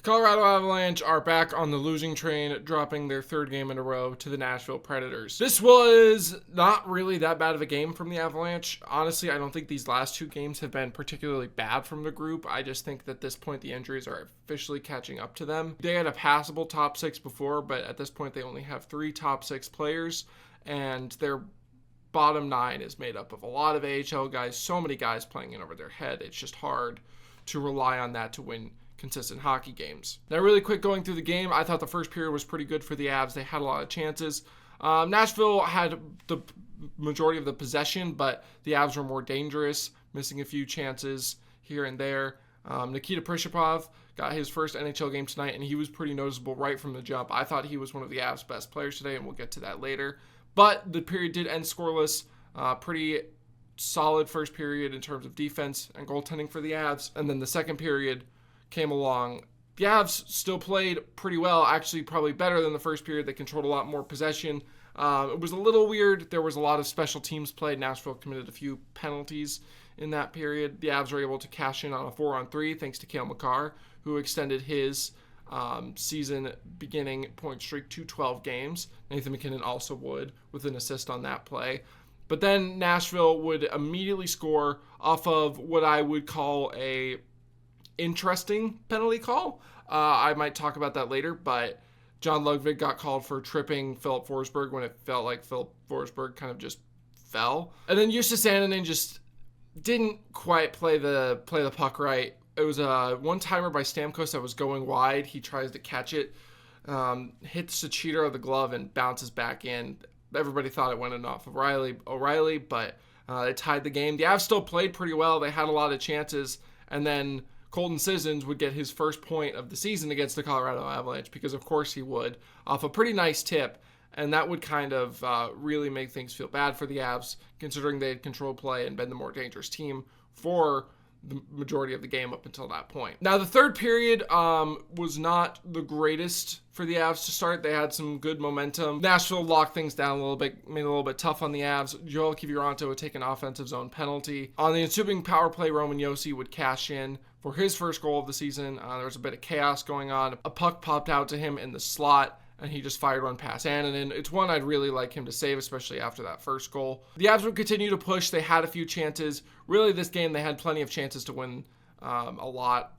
Colorado Avalanche are back on the losing train, dropping their third game in a row to the Nashville Predators. This was not really that bad of a game from the Avalanche. Honestly, I don't think these last two games have been particularly bad from the group. I just think that at this point the injuries are officially catching up to them. They had a passable top six before, but at this point they only have 3 top 6 players, and their bottom 9 is made up of a lot of AHL guys, so many guys playing in over their head. It's just hard to rely on that to win consistent hockey games. Now, really quick going through the game, I thought the first period was pretty good for the Avs. They had a lot of chances. Nashville had the majority of the possession, but the Avs were more dangerous, missing a few chances here and there. Nikita Prishchepov got his first NHL game tonight, and he was pretty noticeable right from the jump. I thought he was one of the Avs' best players today, and we'll get to that later. But the period did end scoreless. Pretty solid first period in terms of defense and goaltending for the Avs. And then the second period came along. The Avs still played pretty well, actually probably better than the first period. They controlled a lot more possession. It was a little weird. There was a lot of special teams played. Nashville committed a few penalties in that period. The Avs were able to cash in on a 4-on-3 thanks to Cale, Makar, who extended his season beginning point streak to 12 games. Nathan MacKinnon also would with an assist on that play. But then Nashville would immediately score off of what I would call a interesting penalty call. I might talk about that later, but John Lugvig got called for tripping Philip Forsberg when it felt like Philip Forsberg kind of just fell. And then Justus Annunen just didn't quite play the puck right. It was a one-timer by Stamkos that was going wide. He tries to catch it, hits the cheater of the glove and bounces back in. Everybody thought it went in off of O'Reilly, but they tied the game. The Avs still played pretty well. They had a lot of chances, and then Colton Sissons would get his first point of the season against the Colorado Avalanche, because of course he would, off a pretty nice tip, and that would kind of really make things feel bad for the Avs, considering they had controlled play and been the more dangerous team for the majority of the game up until that point. Now, the third period was not the greatest for the Avs to start. They had some good momentum. Nashville locked things down a little bit, made it a little bit tough on the Avs. Joel Kiviranta would take an offensive zone penalty. On the ensuing power play, Roman Josi would cash in for his first goal of the season. There was a bit of chaos going on. A puck popped out to him in the slot, and he just fired one past Annunen. It's one I'd really like him to save, especially after that first goal. The Avs would continue to push. They had a few chances. Really, this game, they had plenty of chances to win. A lot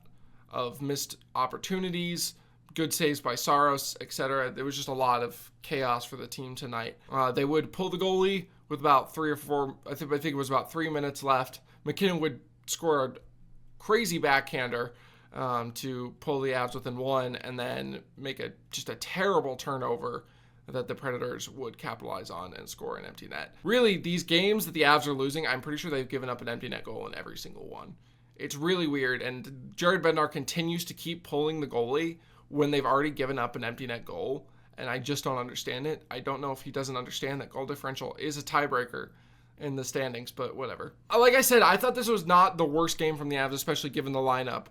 of missed opportunities, good saves by Saros, etc. There was just a lot of chaos for the team tonight. They would pull the goalie with about 3 or 4, I think it was about 3 minutes left. MacKinnon would score a crazy backhander to pull the Avs within 1, and then make just a terrible turnover that the Predators would capitalize on and score an empty net. Really, these games that the Avs are losing, I'm pretty sure they've given up an empty net goal in every single one. It's really weird, and Jared Bednar continues to keep pulling the goalie when they've already given up an empty net goal, and I just don't understand it. I don't know if he doesn't understand that goal differential is a tiebreaker in the standings, but whatever. Like I said, I thought this was not the worst game from the Avs, especially given the lineup.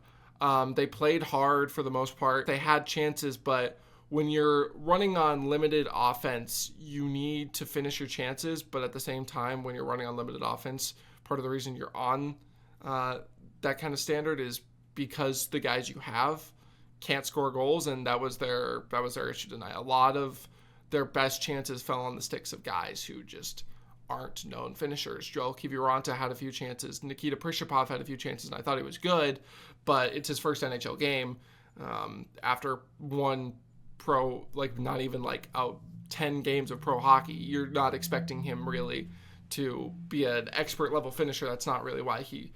They played hard for the most part. They had chances, but when you're running on limited offense, you need to finish your chances. But at the same time, when you're running on limited offense, part of the reason you're on that kind of standard is because the guys you have can't score goals, and that was their issue tonight. A lot of their best chances fell on the sticks of guys who just aren't known finishers. Joel Kiviranta had a few chances. Nikita Prishchepov had a few chances, and I thought he was good, but it's his first NHL game after one pro, not even 10 games of pro hockey. You're not expecting him really to be an expert level finisher. That's not really why he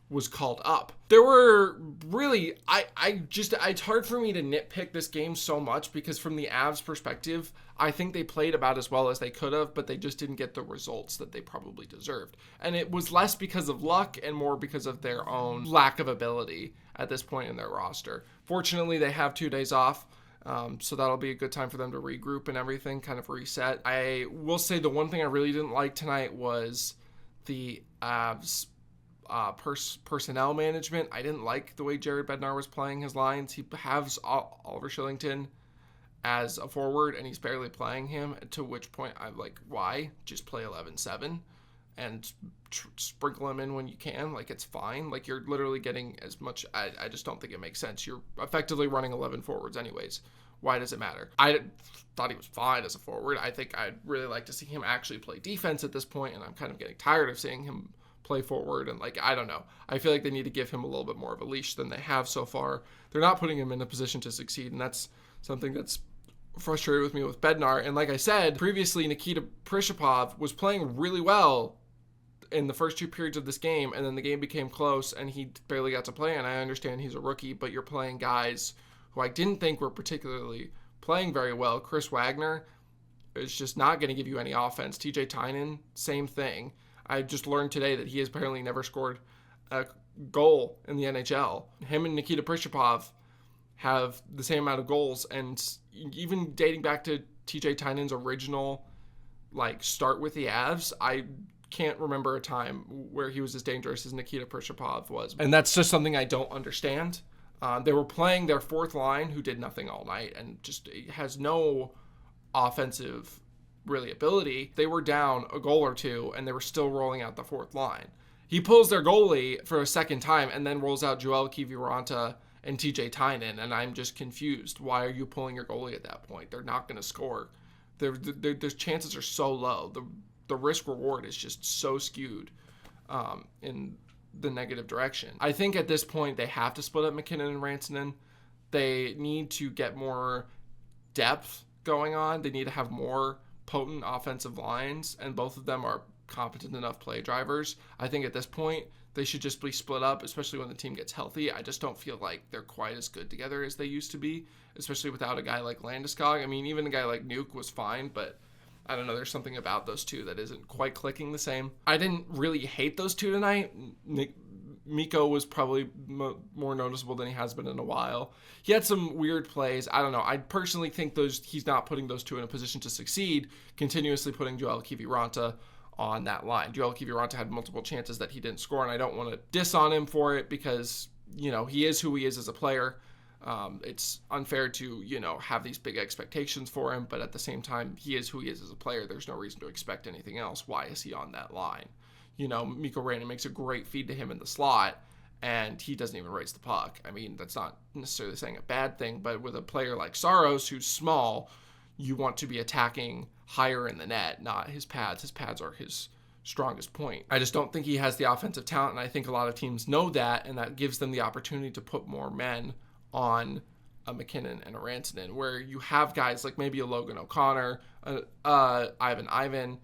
was called up. There were really, it's hard for me to nitpick this game so much, because from the Avs perspective, I think they played about as well as they could have, but they just didn't get the results that they probably deserved. And it was less because of luck and more because of their own lack of ability at this point in their roster. Fortunately, they have 2 days off, so that'll be a good time for them to regroup and everything, kind of reset. I will say the one thing I really didn't like tonight was the Avs personnel management. I didn't like the way Jared Bednar was playing his lines. He has Oliver Shillington as a forward, and he's barely playing him, to which point I'm like, why? Just play 11-7. and sprinkle him in when you can. Like, it's fine. Like, you're literally getting as much. I just don't think it makes sense. You're effectively running 11 forwards anyways. Why does it matter? I thought he was fine as a forward. I think I'd really like to see him actually play defense at this point, and I'm kind of getting tired of seeing him play forward. And, like, I don't know. I feel like they need to give him a little bit more of a leash than they have so far. They're not putting him in a position to succeed, and that's something that's frustrated with me with Bednar. And like I said, previously Nikita Prishchepov was playing really well in the first 2 periods of this game, and then the game became close and he barely got to play. And I understand he's a rookie, but you're playing guys who I didn't think were particularly playing very well. Chris Wagner is just not going to give you any offense. TJ Tynan, same thing. I just learned today that he has apparently never scored a goal in the NHL. Him and Nikita Prishchepov have the same amount of goals, and even dating back to TJ Tynan's original start with the Avs, I can't remember a time where he was as dangerous as Nikita Prishchepov was. And that's just something I don't understand. They were playing their fourth line, who did nothing all night and just has no offensive really ability. They were down a goal or two, and they were still rolling out the fourth line. He pulls their goalie for a second time and then rolls out Joel Kiviranta and TJ Tynan, and I'm just confused. Why are you pulling your goalie at that point? They're not going to score. Their chances are so low. The risk reward is just so skewed in the negative direction. I think at this point they have to split up MacKinnon and Rantanen. They need to get more depth going on. They need to have more potent offensive lines, and both of them are competent enough play drivers. I think at this point they should just be split up, especially when the team gets healthy. I just don't feel like they're quite as good together as they used to be, especially without a guy like Landeskog. I mean, even a guy like Nuke was fine, but I don't know, there's something about those two that isn't quite clicking the same. I didn't really hate those two tonight. Mikko was probably more noticeable than he has been in a while. He had some weird plays. I don't know. I personally think he's not putting those two in a position to succeed, continuously putting Joel Kiviranta on that line. Joel Kiviranta had multiple chances that he didn't score, and I don't want to diss on him for it because, he is who he is as a player. It's unfair to, have these big expectations for him, but at the same time, he is who he is as a player. There's no reason to expect anything else. Why is he on that line? Mikko Rantanen makes a great feed to him in the slot, and he doesn't even raise the puck. I mean, that's not necessarily saying a bad thing, but with a player like Saros, who's small, you want to be attacking higher in the net, not his pads. His pads are his strongest point. I just don't think he has the offensive talent, and I think a lot of teams know that, and that gives them the opportunity to put more men on a MacKinnon and a Rantanen, where you have guys like maybe a Logan O'Connor, Ivan,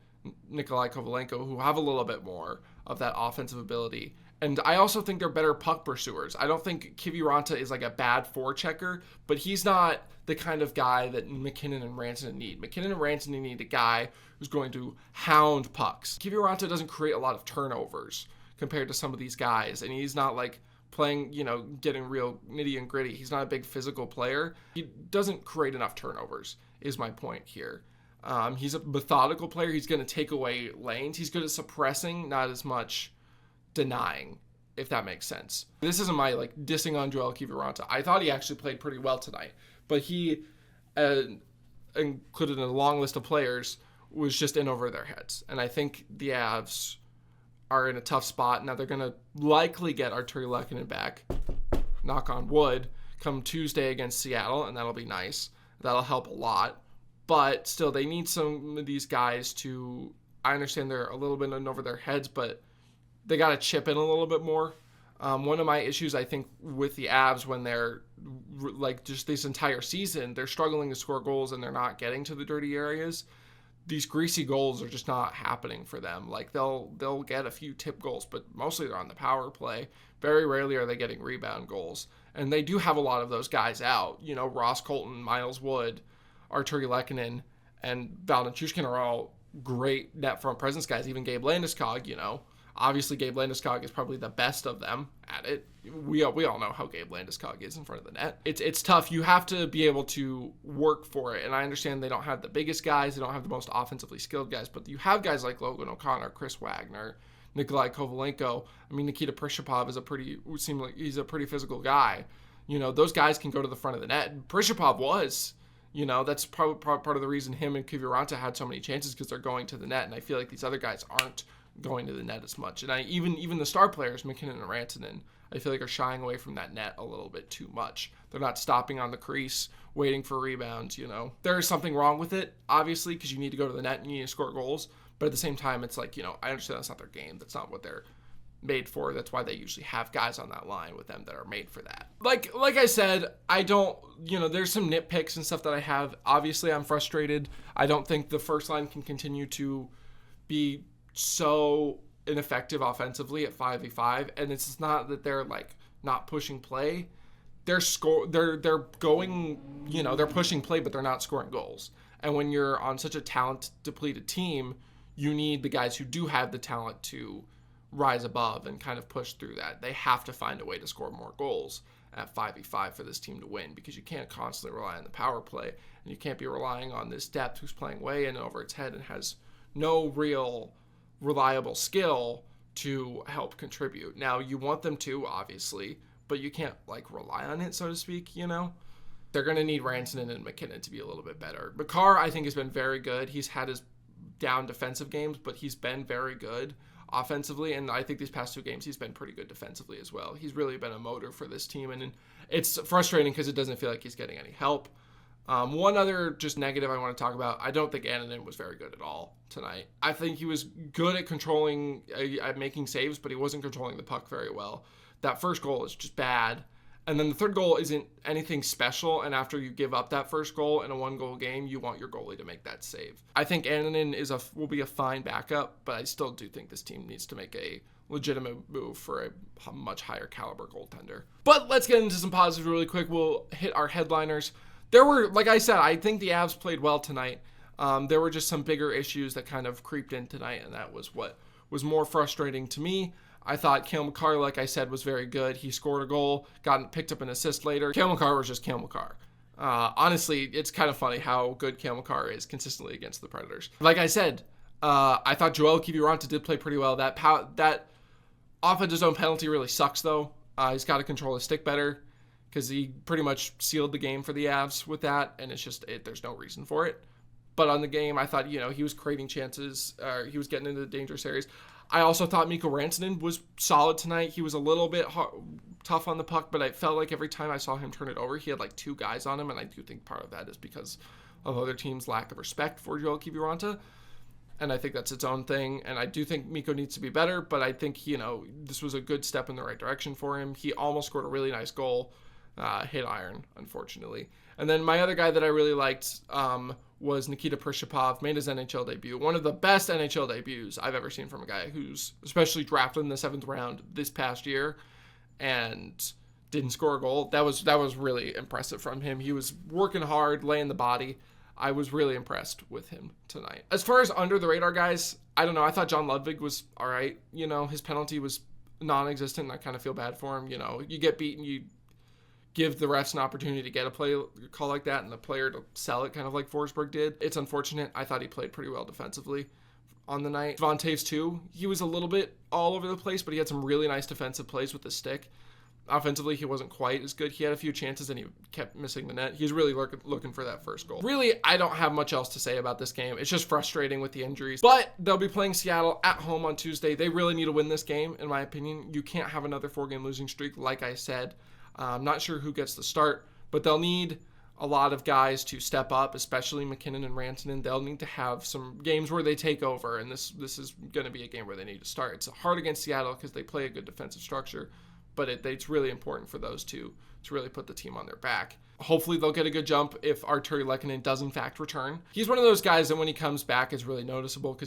Nikolai Kovalenko, who have a little bit more of that offensive ability. And I also think they're better puck pursuers. I don't think Kiviranta is like a bad forechecker, but he's not the kind of guy that MacKinnon and Rantanen need. MacKinnon and Rantanen need a guy who's going to hound pucks. Kiviranta doesn't create a lot of turnovers compared to some of these guys, and he's not like playing, getting real nitty and gritty. He's not a big physical player. He doesn't create enough turnovers, is my point here. He's a methodical player. He's going to take away lanes. He's good at suppressing, not as much denying, if that makes sense. This isn't my dissing on Joel Kiviranta. I thought he actually played pretty well tonight, but he, included in a long list of players, was just in over their heads. And I think the Avs are in a tough spot. Now they're going to likely get Artturi Lehkonen back, knock on wood, come Tuesday against Seattle, and that'll be nice. That'll help a lot. But still, they need some of these guys to, I understand they're a little bit in over their heads, but they got to chip in a little bit more. One of my issues, I think, with the Avs when they're, just this entire season, they're struggling to score goals and they're not getting to the dirty areas. These greasy goals are just not happening for them. They'll get a few tip goals, but mostly they're on the power play. Very rarely are they getting rebound goals. And they do have a lot of those guys out. Ross Colton, Miles Wood, Artturi Lehkonen, and Valentin are all great net front presence guys. Even Gabe Landeskog, Obviously, Gabe Landeskog is probably the best of them at it. We all know how Gabe Landeskog is in front of the net. It's tough. You have to be able to work for it. And I understand they don't have the biggest guys. They don't have the most offensively skilled guys. But you have guys like Logan O'Connor, Chris Wagner, Nikolai Kovalenko. I mean, Nikita Prishchepov would seem like he's a pretty physical guy. Those guys can go to the front of the net. Prishchepov was. That's probably part of the reason him and Kiviranta had so many chances, because they're going to the net. And I feel like these other guys aren't going to the net as much. And even the star players, MacKinnon and Rantanen, I feel like are shying away from that net a little bit too much. They're not stopping on the crease, waiting for rebounds, There is something wrong with it, obviously, because you need to go to the net and you need to score goals. But at the same time, it's like, I understand that's not their game. That's not what they're made for. That's why they usually have guys on that line with them that are made for that. Like I said, I don't, there's some nitpicks and stuff that I have. Obviously, I'm frustrated. I don't think the first line can continue to be so ineffective offensively at 5v5, and it's not that they're like not pushing play. They're going, they're pushing play, but they're not scoring goals. And when you're on such a talent depleted team, you need the guys who do have the talent to rise above and kind of push through that. They have to find a way to score more goals at 5v5 for this team to win, because you can't constantly rely on the power play, and you can't be relying on this depth who's playing way in and over its head and has no real reliable skill to help contribute. Now, you want them to, obviously, but you can't rely on it, so to speak, They're going to need Rantanen and MacKinnon to be a little bit better. Makar, I think, has been very good. He's had his down defensive games, but he's been very good offensively, and I think these past 2 games he's been pretty good defensively as well. He's really been a motor for this team, and it's frustrating because it doesn't feel like he's getting any help. One other just negative I want to talk about, I don't think Annunen was very good at all tonight. I think he was good at controlling, at making saves, but he wasn't controlling the puck very well. That first goal is just bad. And then the third goal isn't anything special, and after you give up that first goal in a 1-goal game, you want your goalie to make that save. I think Annunen will be a fine backup, but I still do think this team needs to make a legitimate move for a much higher caliber goaltender. But let's get into some positives really quick. We'll hit our headliners. There were, like I said, I think the Avs played well tonight. There were just some bigger issues that kind of creeped in tonight, and that was what was more frustrating to me. I thought Cale Makar, like I said, was very good. He scored a goal, picked up an assist later. Cale Makar was just Cale Makar. Honestly, it's kind of funny how good Cale Makar is consistently against the Predators. Like I said, I thought Joel Kiviranta did play pretty well. That offensive zone penalty really sucks, though. He's got to control his stick better, because he pretty much sealed the game for the Avs with that, and it's just, there's no reason for it. But on the game, I thought, he was creating chances. He was getting into the dangerous areas. I also thought Mikko Rantanen was solid tonight. He was a little bit tough on the puck, but I felt like every time I saw him turn it over, he had 2 guys on him, and I do think part of that is because of other teams' lack of respect for Joel Kiviranta, and I think that's its own thing, and I do think Mikko needs to be better, but I think, this was a good step in the right direction for him. He almost scored a really nice goal, hit iron, unfortunately. And then my other guy that I really liked was Nikita Prishchepov, made his NHL debut. One of the best NHL debuts I've ever seen from a guy who's especially drafted in the 7th round this past year and didn't score a goal. That was really impressive from him. He was working hard, laying the body. I was really impressed with him tonight. As far as under the radar guys, I don't know. I thought John Ludwig was all right. His penalty was non-existent, and I kind of feel bad for him. You get beaten, you give the refs an opportunity to get a play call like that and the player to sell it, kind of like Forsberg did. It's unfortunate. I thought he played pretty well defensively on the night. Devon Toews too. He was a little bit all over the place, but he had some really nice defensive plays with the stick. Offensively, he wasn't quite as good. He had a few chances and he kept missing the net. He's really looking for that first goal. Really, I don't have much else to say about this game. It's just frustrating with the injuries. But they'll be playing Seattle at home on Tuesday. They really need to win this game, in my opinion. You can't have another 4-game losing streak, like I said. I'm not sure who gets the start, but they'll need a lot of guys to step up, especially MacKinnon and Rantanen. They'll need to have some games where they take over, and this is going to be a game where they need to start. It's hard against Seattle because they play a good defensive structure, but it's really important for those two to really put the team on their back. Hopefully they'll get a good jump if Artturi Lehkonen does in fact return. He's one of those guys that when he comes back is really noticeable because he